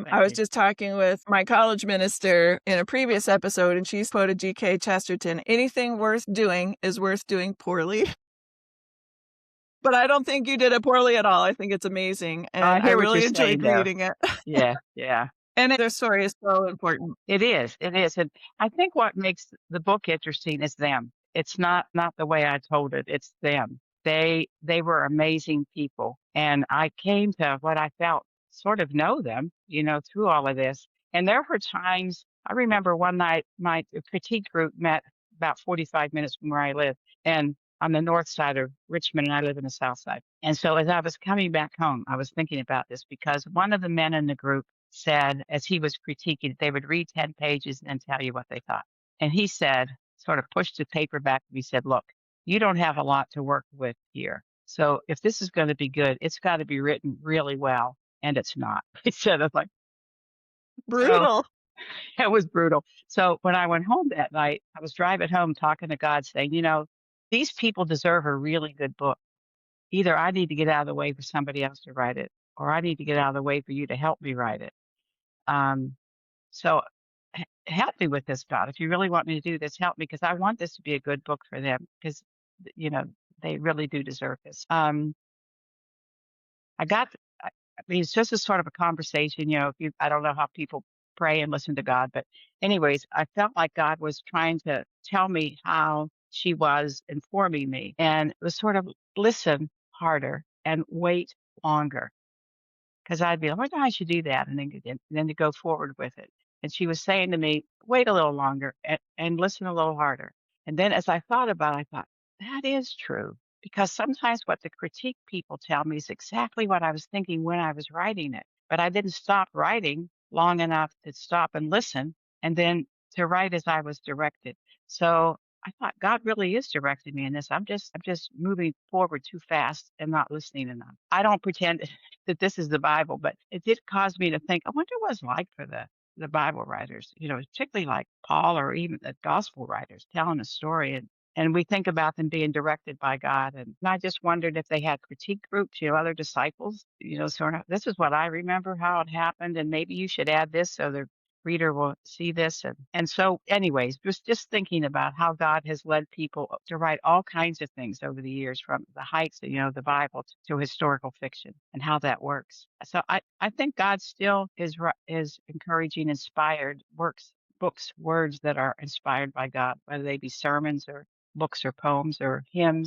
I Thank was you. just talking with my college minister in a previous episode, and she's quoted G.K. Chesterton, anything worth doing is worth doing poorly. But I don't think you did it poorly at all. I think it's amazing, I and I hear what you're really saying, enjoyed though. reading it. Yeah, yeah. And their story is so important. It is, it is, and I think what makes the book interesting is them. It's not the way I told it, it's them. They were amazing people, and I came to what I felt sort of know them, through all of this. And there were times I remember one night my critique group met about 45 minutes from where I live, and on the north side of Richmond, and I live in the south side. And so as I was coming back home, I was thinking about this because one of the men in the group said, as he was critiquing it, they would read 10 pages and then tell you what they thought. And he said, sort of pushed the paper back, and he said, look, you don't have a lot to work with here. So if this is going to be good, it's got to be written really well. And it's not. He said, I'm like, so Brutal. it was brutal. So when I went home that night, I was driving home talking to God saying, these people deserve a really good book. Either I need to get out of the way for somebody else to write it, or I need to get out of the way for you to help me write it. Um, so help me with this, God. If you really want me to do this, help me because I want this to be a good book for them because, you know, they really do deserve this. I got, I mean, it's just a sort of a conversation, I don't know how people pray and listen to God, but anyways, I felt like God was trying to tell me how she was informing me and it was sort of listen harder and wait longer. Because I'd be like, "Oh, I should do that," and then to go forward with it. And she was saying to me, "Wait a little longer and listen a little harder." And then as I thought about it, I thought, that is true. Because sometimes what the critique people tell me is exactly what I was thinking when I was writing it. But I didn't stop writing long enough to stop and listen and then to write as I was directed. So I thought God really is directing me in this. I'm just moving forward too fast and not listening enough. I don't pretend that this is the Bible, but it did cause me to think, I wonder what it's like for the Bible writers, particularly like Paul or even the gospel writers telling a story. And we think about them being directed by God. And I just wondered if they had critique groups, other disciples, sort of, this is what I remember how it happened. And maybe you should add this so the reader will see this. And so anyways, just thinking about how God has led people to write all kinds of things over the years, from the heights of, the Bible to historical fiction and how that works. So I think God still is encouraging inspired books, words that are inspired by God, whether they be sermons or books or poems or hymns.